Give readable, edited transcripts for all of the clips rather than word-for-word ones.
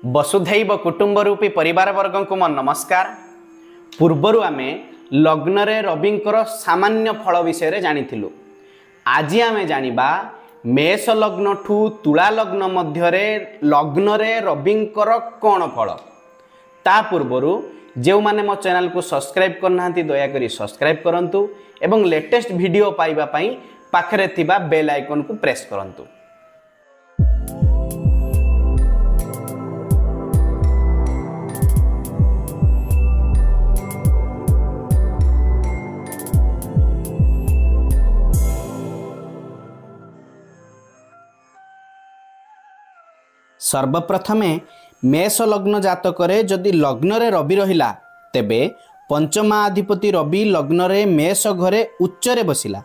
वसुधैव कुटुंब रूपी परिवार वर्ग को मो नमस्कार। पूर्वर आमे लग्न रे रविंकर सामान्य फल विषय जानिथिलु। आज आमे जानिबा मेष लग्न ठू तुला लग्न मध्यरे लग्न रे रविंकर कोन फल। ता पूर्वरु जो माने मो चैनल को सब्सक्राइब करना दया करी सब्सक्राइब करंतु एवं लेटेस्ट वीडियो पाइबा पई पाखरे थिबा बेल आइकन को प्रेस करंतु। सर्वप्रथमे मेष लग्न जातकरे जदि लग्न रे रवि रहिला तेबे पंचमाधिपति रवि लग्न रे मेष घरे उच्च रे बसिला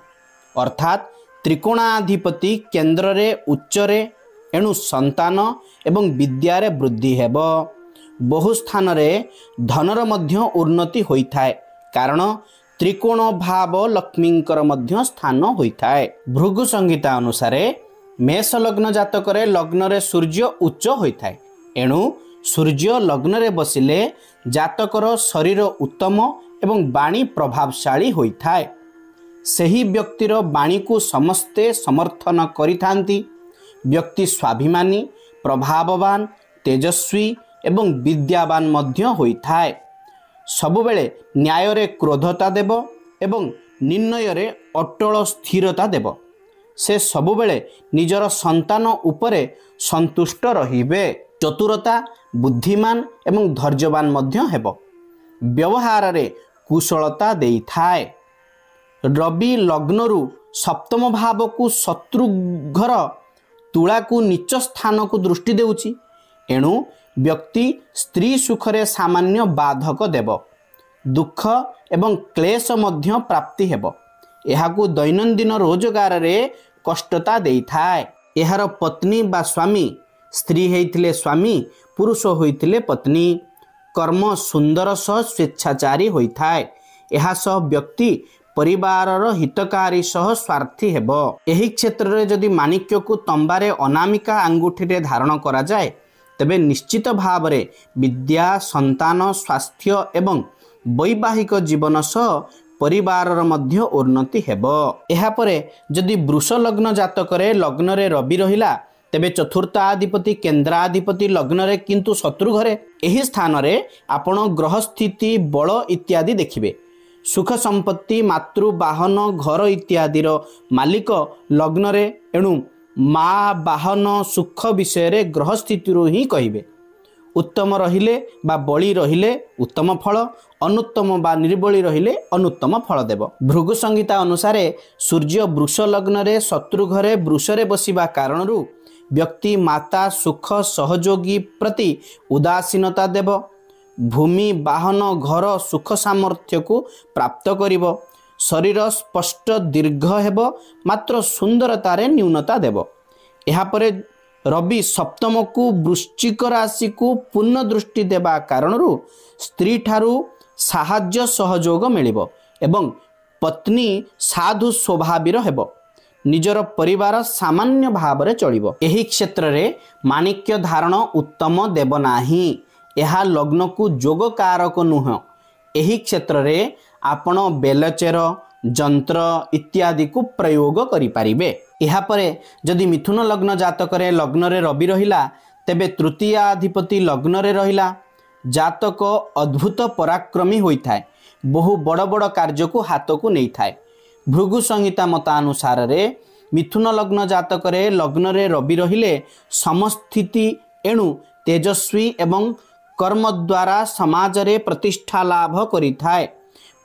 अर्थात त्रिकोणाधिपति केंद्र रे उच्च रे एणु संतान एवं विद्या रे वृद्धि हेबो। बहु स्थान रे धनर मध्य उन्नति होइथाय कारण त्रिकोण भाव लक्ष्मींकर मध्य स्थान होइथाय। भृगु संहिता अनुसार मेष लग्न जातकरे लग्न रे सूर्य उच्च होइथाय एणु सूर्य लग्न रे बसिले जातकर शरीर उत्तम एवं वाणी प्रभावशाली होइथाय। सही व्यक्तिर वाणी को समस्ते समर्थन करिथांती। व्यक्ति स्वाभिमानी प्रभाववान तेजस्वी एवं विद्यावान मध्य होइथाय। सबुबेले न्याय रे क्रोधता देव एवं निर्णय रे अटल स्थिरता देव। से सबुबेले निजर संतान उपरे संतुष्ट रहिबे। चतुरता बुद्धिमान एवं धैर्यवान मध्य हेबो। व्यवहार रे कुशलता देइथाय। रवि लग्नरु सप्तम भाव को शत्रु घर तुला को नीच स्थान को दृष्टि देउची एणु व्यक्ति स्त्री सुखरे सामान्य बाधक देव। दुख एवं क्लेश मध्य प्राप्ति हेबो। एहाकू दैनंदिन रोजगार रे कष्टता देइथाय। एहार पत्नी बा स्वामी स्त्री हेइथिले स्वामी पुरुष होइथिले पत्नी। कर्म सुंदर सह स्वेच्छाचारी होइथाय। एहा सह व्यक्ति परिवारर हितकारी सह स्वार्थी हेबो। एही क्षेत्र रे जदि माणिक्य को तंबारे अनामिका अंगूठी रे धारण करा जाय तबे निश्चित भाव रे विद्या संतान स्वास्थ्य एवं वैवाहिक जीवन सह परिवारर मध्य उन्नति हेबो। एहा परे जदि वृष लग्न जातकरे लग्न रे रवि रहिला तेबे चतुर्थाधिपति केंद्राधिपति लग्न रे किंतु शत्रु घरे। एही स्थान रे आपण ग्रह स्थिति बल इत्यादि देखिबे। सुख संपत्ति मातृ वाहन घर इत्यादि रो मालिक लग्न रे एणु मा वाहन सुख विषय रे ग्रह स्थिति रो ही कहिबे। उत्तम रहिले बा बळी रहिले उत्तम फल अनुत्तम बा निर्बली रहिले अनुत्तम फल देव। भृगु संहिता अनुसार सूर्य वृष लग्न रे शत्रु घरे वृष रे बसिबा कारणरू व्यक्ति माता सुख सहयोगी प्रति उदासीनता देव। भूमि वाहन घर सुख सामर्थ्य को प्राप्त करिवो। शरीर स्पष्ट दीर्घ हेबो मात्र सुंदरता रे न्यूनता देव। एहा परे रवि सप्तम को वृश्चिक राशि को पूर्ण दृष्टि देवा कारणरू स्त्री ठारू साहाय्य सहयोग मिलिबो एवं पत्नी साधु स्वभावीर हेबो। निजर परिवार सामान्य भाव रे चलिबो। एही क्षेत्र रे माणिक्य धारण उत्तम देव नाही। एहा लग्न को जोग कारक नुह। एही क्षेत्र रे आपण बेलचेर जंत्र इत्यादि को प्रयोग करि पारिबे। एहा परे जदि मिथुन लग्न जातकरे लग्न रे रवि रहिला तेबे तृतीयाधिपति लग्न रे रहिला। जातक अद्भुत पराक्रमी होइथाय। बहु बड़ बड़ कार्य को हाथ को नहीं थाए। भृगु संहिता मतानुसार रे मिथुन लग्न जातकरे लग्न रे रवि रहिले समस्थिति एणु तेजस्वी एवं कर्म द्वारा समाज रे प्रतिष्ठा लाभ करिथाय।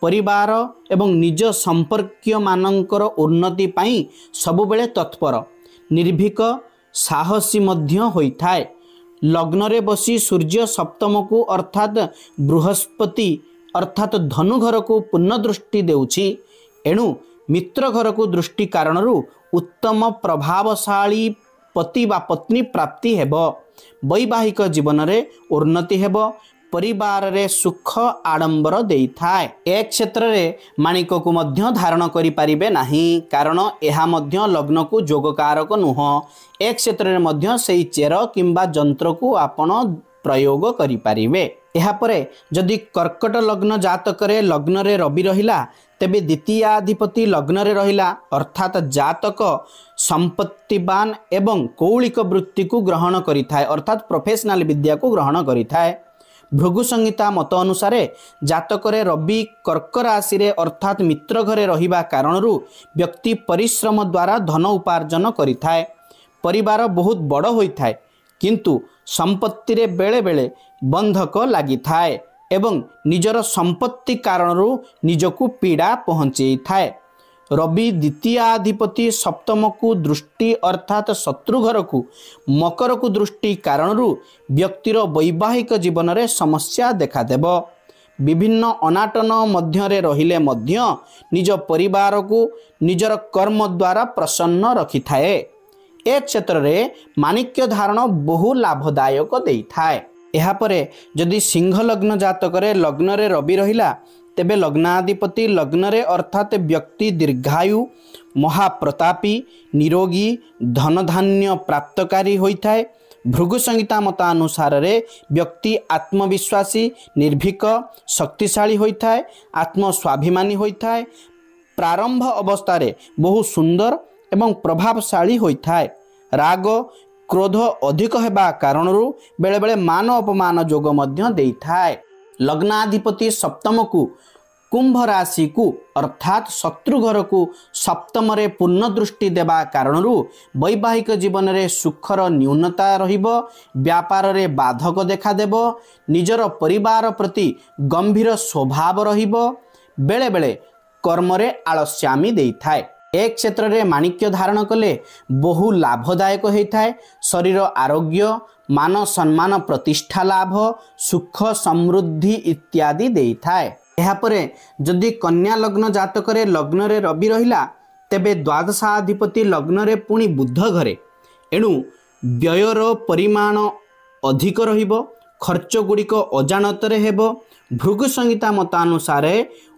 परिवार एवं निज संपर्कीय मानकर उन्नति पाई सबुबेले तत्पर निर्भीक साहसी मध्य होइथाय। लग्न रे बसी सूर्य सप्तम को अर्थात बृहस्पति अर्थात धनु घर को पूर्ण दृष्टि देउछि एणु मित्र घर को दृष्टि कारणरू उत्तम प्रभावशाली पति बा पत्नी प्राप्ति हेबो। वैवाहिक जीवन रे उन्नति हेबो। परिवार रे सुख आडंबर देइथाय। एक क्षेत्र रे माणिक को मध्य धारण करि परिबे नाही कारण एहा मध्य लग्न को जोगकारक नुह। एक क्षेत्र रे मध्य सेई चेर किंबा जंत्र को आपण प्रयोग करिपारिबे। एहापरे जदि कर्कट लग्न जातकरे लग्नरे रवि रहिला तेबे द्वितीयाधिपति लग्नरे रहिला अर्थात जातक संपत्तिवान एवं कौलिक वृत्ति को ग्रहण करिथाय अर्थात प्रोफेशनल विद्या को ग्रहण करिथाय। भृगु संहिता मत अनुसार जातकरे रवि कर्क राशि रे अर्थात मित्र घरे रहिबा कारणरू व्यक्ति परिश्रम द्वारा धन उपार्जन करिथाय। परिवार बहुत बड़ होइथाय किंतु संपत्ति रे बेले बेले बंधक लागि थाए एवं निजर संपत्ति कारणरू निजकु पीड़ा पहुँचे थाए। रवि द्वितीयाधिपति सप्तम को दृष्टि अर्थात शत्रु घर को मकर को दृष्टि कारणरू व्यक्तिर वैवाहिक जीवन में समस्या देखादेव। विभिन्न अनाटन मध्यरे रहिले मध्य निज परिवार को निजर कर्म द्वारा प्रसन्न रखि थाए। ए क्षेत्र रे माणिक्य धारण बहु लाभदायक देई थाए। एहापरे जदि सिंह लग्न जातकरे लग्नरे रवि रहिला तेबे लग्नाधिपति लग्नरे अर्थात व्यक्ति दीर्घायु महाप्रतापी निरोगी धनधान्य प्राप्तकारी होइथाय। भृगु संहिता मतानुसार व्यक्ति आत्मविश्वासी निर्भीक शक्तिशाली होइथाय आत्मस्वाभिमानी होइथाय। प्रारंभ अवस्था बहु सुंदर एवं प्रभावशाली होइथाय। राग क्रोध अधिक हेबा कारणरू बेले बेले मान अपमान जोग मध्य देइथाय। लग्नाधिपति सप्तम को कुंभ राशि को अर्थात शत्रु घर को सप्तम रे पूर्ण दृष्टि देबा कारणरू वैवाहिक जीवन रे सुखर न्यूनता रहिबो। व्यापार रे बाधक देखा देबो। निजर परिवार प्रति गंभीर स्वभाव रहिबो। बेले बेले कर्म रे आलस्यामी देइथाय। एक क्षेत्र रे माणिक्य धारण कले बहु लाभदायक होइथाय। शरीर आरोग्य मान सम्मान प्रतिष्ठा लाभ सुख समृद्धि इत्यादि देइथाय। एहापरे जदि कन्या लग्न जातकरे लग्नरे रवि रहिला तेबे द्वादशाधिपति लग्नरे पुणी बुध घरे एणु व्ययर परिमाण अधिक रहिबो। खर्च गुड़िक अजाणतरे हेबो। भृगु संहिता मतानुसार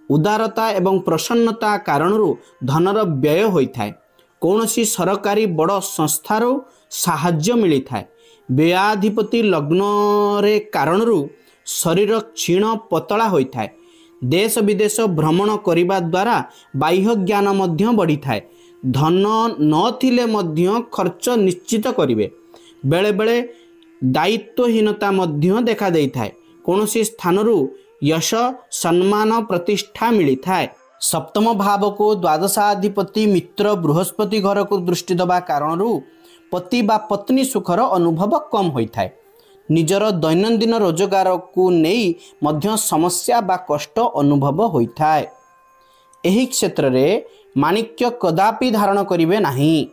उदारता एवं प्रसन्नता कारणरू धनर व्यय होइथाय। कौनसी सरकारी बड़ संस्थारो साहाय्य मिलिथाय। व्ययाधिपति लग्न रे कारणरू शरीर क्षीण पतला होइथाय। देश विदेश भ्रमण करिबा द्वारा बाह्य ज्ञान मध्य बढ़ी थाए। धन नथिले मध्य खर्च निश्चित करिवे। बेले बेले दायित्वहीनता मध्य देखा देई थाए। कौनसी स्थानरू यश सम्मान प्रतिष्ठा मिली थाए। सप्तम भाव को द्वादशाधिपति मित्र बृहस्पति घर को दृष्टि दबा कारणरू पति बा पत्नी सुखर अनुभव कम होइथाय। निजर दैनंदिन रोजगार को नहीं मध्य समस्या बा कष्ट अनुभव होइथाय। एही क्षेत्र रे माणिक्य कदापि धारण करिवे नाही।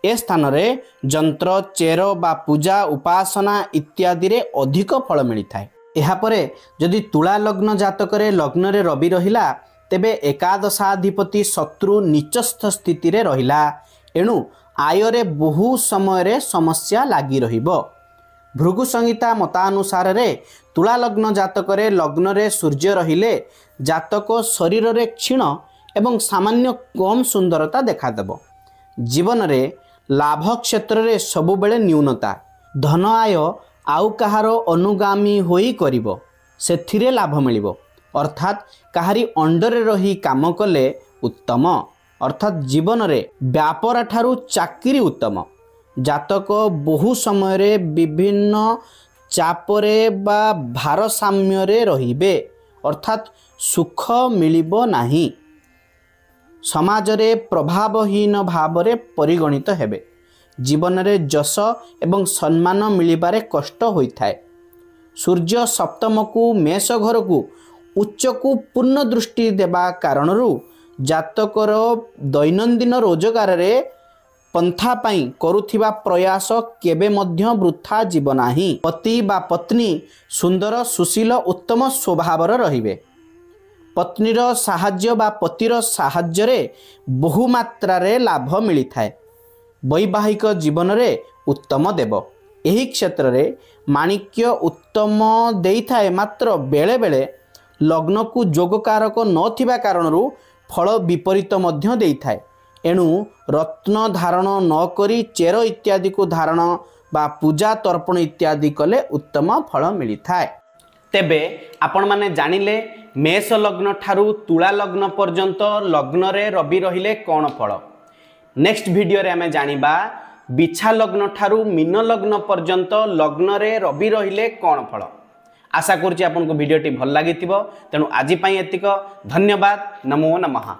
ए स्थान रे जंत्र चेर बा पूजा उपासना इत्यादि रे अधिक फल मिलिथाय। एहापरे जदि तुला लग्न जातकरे लग्नरे रवि रहिला तेबे एकादशाधिपति शत्रु नीचस्थ स्थिति रे रहिला एणु आयरे बहु समय रे समस्या लागी रहिबो। भृगु संहिता मतानुसार रे तुला लग्न जातकरे लग्नरे सूर्य रहिले जातक शरीर रे क्षीण एवं सामान्य कम सुंदरता देखादेव। जीवन रे लाभ क्षेत्र रे सबु बेले न्यूनता। धन आय आउ कहार अनुगामी होई करिवो सेथिरे लाभ मिलिवो। अर्थात कहारी अंडरे रही काम कले उत्तम। अर्थात जीवन रे व्यापार ठारू चाकरी उत्तम। जातक बहु समय रे विभिन्न चापरे बा भारसाम्य रे रहिबे। अर्थात सुख मिलिबो नाही। समाज रे प्रभावहीन भाव रे परिगणित हेबे। जीवन रे जश एवं सम्मान मिलिबारे कष्ट होइथाय। सूर्य सप्तम को मेष घर को उच्च को पूर्ण दृष्टि देबा कारणरू जातकर दैनंदिन रोजगार रे पंथा पाई करुथिबा प्रयास केबे मध्य वृथा जीव नाही। पति बा पत्नी सुंदर सुशील उत्तम स्वभावर रहिबे। पत्नीर साहाय्य बा पतिर साहाय्य रे बहु मात्रा रे लाभ मिलिथाय। वैवाहिक जीवन रे उत्तम देव। एही क्षेत्र रे माणिक्य उत्तम देइथाय मात्र बेले बेले लग्न को जोगकारक नथिबा कारणरू फल विपरीत मध्य देइथाय। एणु रत्न धारण न करी चेर इत्यादि को धारण बा पूजा तर्पण इत्यादि कले उत्तम फल मिलता है। तेबे आपण माने जानिले मेष लग्न ठारू तुला लग्न पर्यंत लग्न रे रवि रहिले कौन फल। नेक्स्ट वीडियो रे आमे जानिबा बिछा लग्न ठारू मीन लग्न पर्यंत लग्न रे रवि रहिले कौन फल। आशा करुच्ची आपको वीडियोटी भल लगी तेणु आज एतिक। धन्यवाद। नमो नमः।